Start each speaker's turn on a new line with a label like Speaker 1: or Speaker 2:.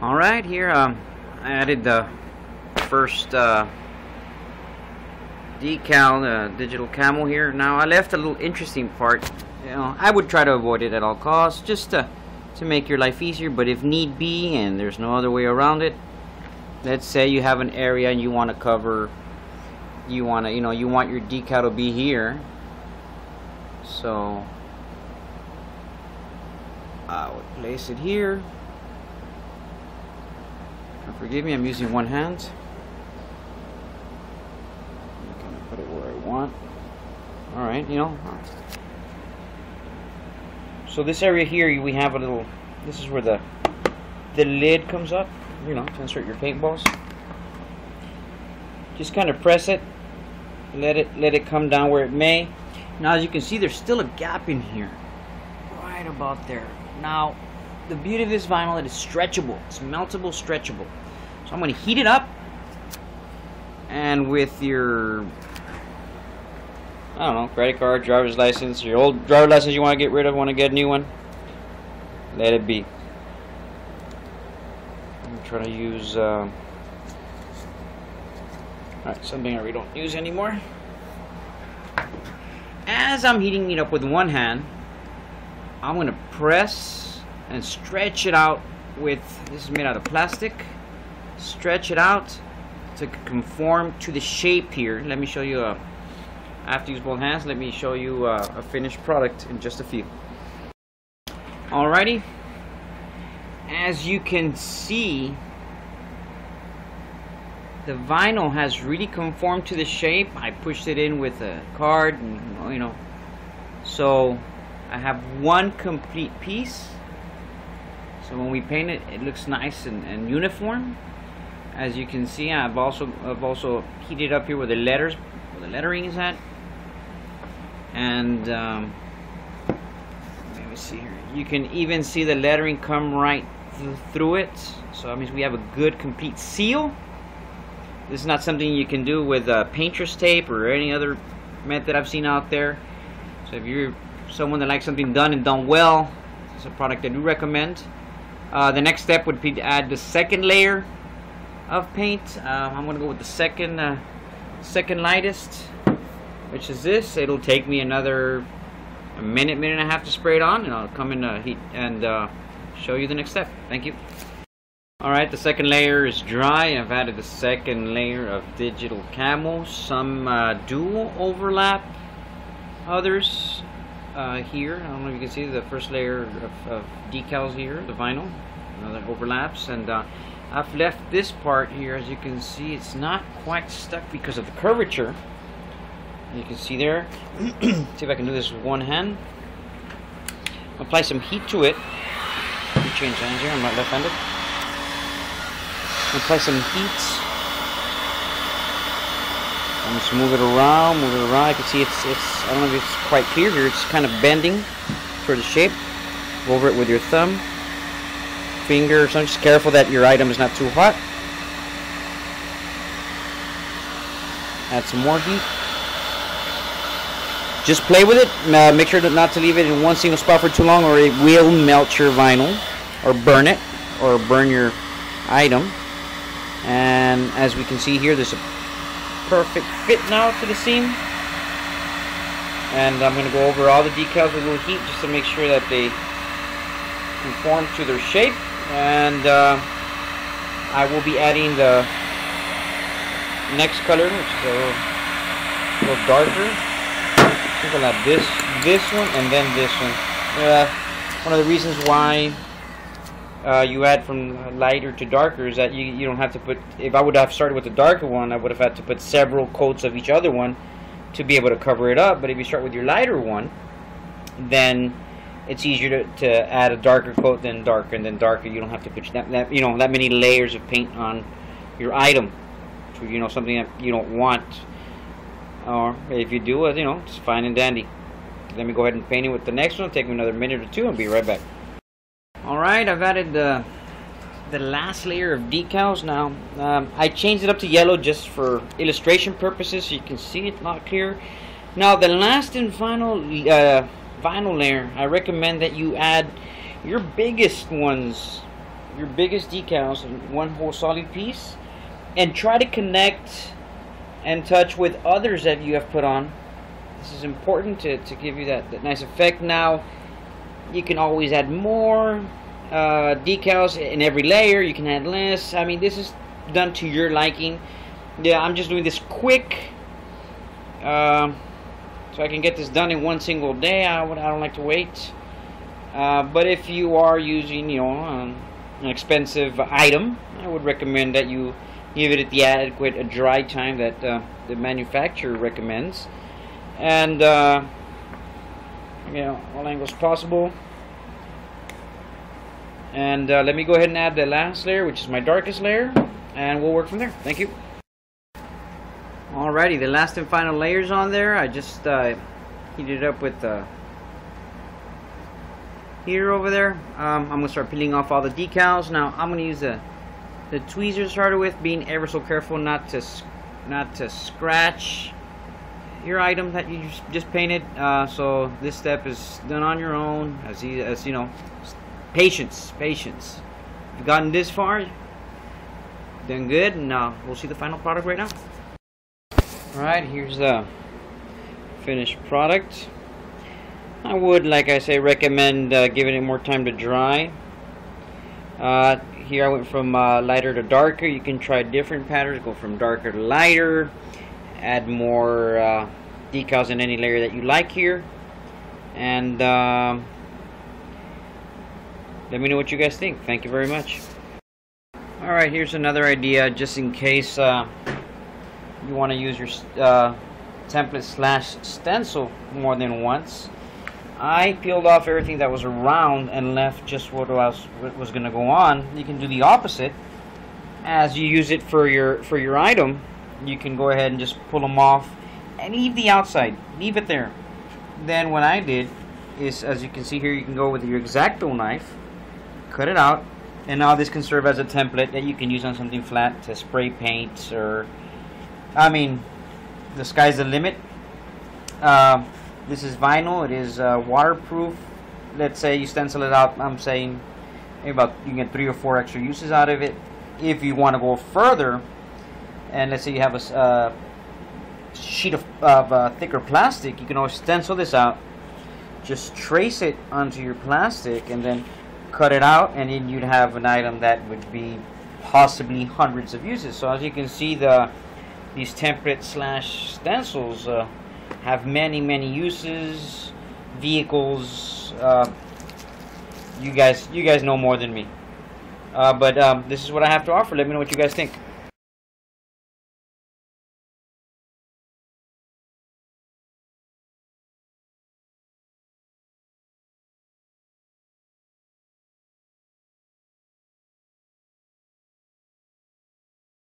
Speaker 1: Alright, here I added the first decal, digital camo here. Now I left a little interesting part. You know, I would try to avoid it at all costs, just to make your life easier. But if need be, and there's no other way around it, let's say you have an area and you want to cover, you want your decal to be here. So I would place it here. Forgive me, I'm using one hand. I'm gonna put it where I want. Alright, so this area here, we have a little, this is where the lid comes up, to insert your paintballs. Just kind of press it, let it come down where it may. Now as you can see, there's still a gap in here, right about there. Now the beauty of this vinyl, it is stretchable. It's meltable, stretchable. So I'm going to heat it up, and with your, I don't know, credit card, driver's license, your old driver's license you want to get rid of, want to get a new one, let it be. I'm trying to use alright, something I really don't use anymore. As I'm heating it up with one hand, I'm going to press and stretch it out with, this is made out of plastic, stretch it out to conform to the shape here. Let me show you, I have to use both hands. Let me show you a finished product in just a few. Alrighty, as you can see, the vinyl has really conformed to the shape. I pushed it in with a card, and so I have one complete piece. So when we paint it, it looks nice and uniform. As you can see, I've also heated up here where the lettering is at. And let me see here. You can even see the lettering come right through it. So that means we have a good complete seal. This is not something you can do with painter's tape or any other method I've seen out there. So if you're someone that likes something done and done well, it's a product I do recommend. The next step would be to add the second layer of paint. I'm going to go with the second lightest, which is this. It'll take me another minute and a half to spray it on, and I'll come in heat and show you the next step. Thank you. Alright, the second layer is dry. I've added the second layer of digital camo. Some do overlap others here. I don't know if you can see the first layer of decals here, the vinyl, that overlaps, and I've left this part here. As you can see, it's not quite stuck because of the curvature. You can see there. See if I can do this with one hand. Apply some heat to it. Let me change hands here. I'm not left-handed. Apply some heat. I'm just move it around. I can see it's. I don't know if it's quite clear here. It's kind of bending toward the shape. Go over it with your thumb, finger, or something. Just careful that your item is not too hot. Add some more heat. Just play with it. Make sure not to leave it in one single spot for too long, or it will melt your vinyl, or burn it, or burn your item. And as we can see here, there's a perfect fit now to the seam. And I'm going to go over all the decals with a little heat just to make sure that they conform to their shape. And I will be adding the next color, which is a little darker. I think I'll add this one, and then this one. One of the reasons why you add from lighter to darker is that you don't have to put, if I would have started with the darker one, I would have had to put several coats of each other one to be able to cover it up. But if you start with your lighter one, then it's easier to add a darker coat than darker, and then darker. You don't have to put that many layers of paint on your item to something that you don't want. Or if you do, it's fine and dandy. Let me go ahead and paint it with the next one. It'll take me another minute or two and be right back. Alright, I've added the last layer of decals now. I changed it up to yellow just for illustration purposes, so you can see it a lot clearer. Now the last and final vinyl layer, I recommend that you add your biggest ones your biggest decals in one whole solid piece, and try to connect and touch with others that you have put on. This is important to give you that nice effect. Now you can always add more decals in every layer. You can add less. I mean, this is done to your liking. Yeah, I'm just doing this quick so I can get this done in one single day. I don't like to wait. But if you are using, you know, an expensive item, I would recommend that you give it the adequate dry time that the manufacturer recommends, and you know, all angles possible. And let me go ahead and add the last layer, which is my darkest layer, and we'll work from there. Thank you. Alrighty, the last and final layers on there. I just heated it up with heater over there. I'm gonna start peeling off all the decals. Now I'm gonna use the tweezers to start with, being ever so careful not to scratch your item that you just painted. So this step is done on your own, as you know. Patience. If you've gotten this far, done good, and we'll see the final product right now. Alright, here's the finished product. I would, like I say, recommend giving it more time to dry. Here I went from lighter to darker. You can try different patterns, go from darker to lighter, add more decals in any layer that you like here, and let me know what you guys think. Thank you very much. Alright, here's another idea, just in case you want to use your template / stencil more than once. I peeled off everything that was around and left just what was going to go on. You can do the opposite. As you use it for your item, you can go ahead and just pull them off and leave the outside. Leave it there. Then what I did is, as you can see here, you can go with your X-Acto knife, cut it out, and now this can serve as a template that you can use on something flat to spray paint, or, I mean, the sky's the limit. This is vinyl. It is waterproof. Let's say you stencil it out. I'm saying maybe about, you can get 3 or 4 extra uses out of it. If you want to go further, and let's say you have a sheet of thicker plastic, you can always stencil this out. Just trace it onto your plastic, and then cut it out, and then you'd have an item that would be possibly hundreds of uses. So as you can see, these template / stencils have many uses, vehicles. You guys know more than me, but this is what I have to offer. Let me know what you guys think.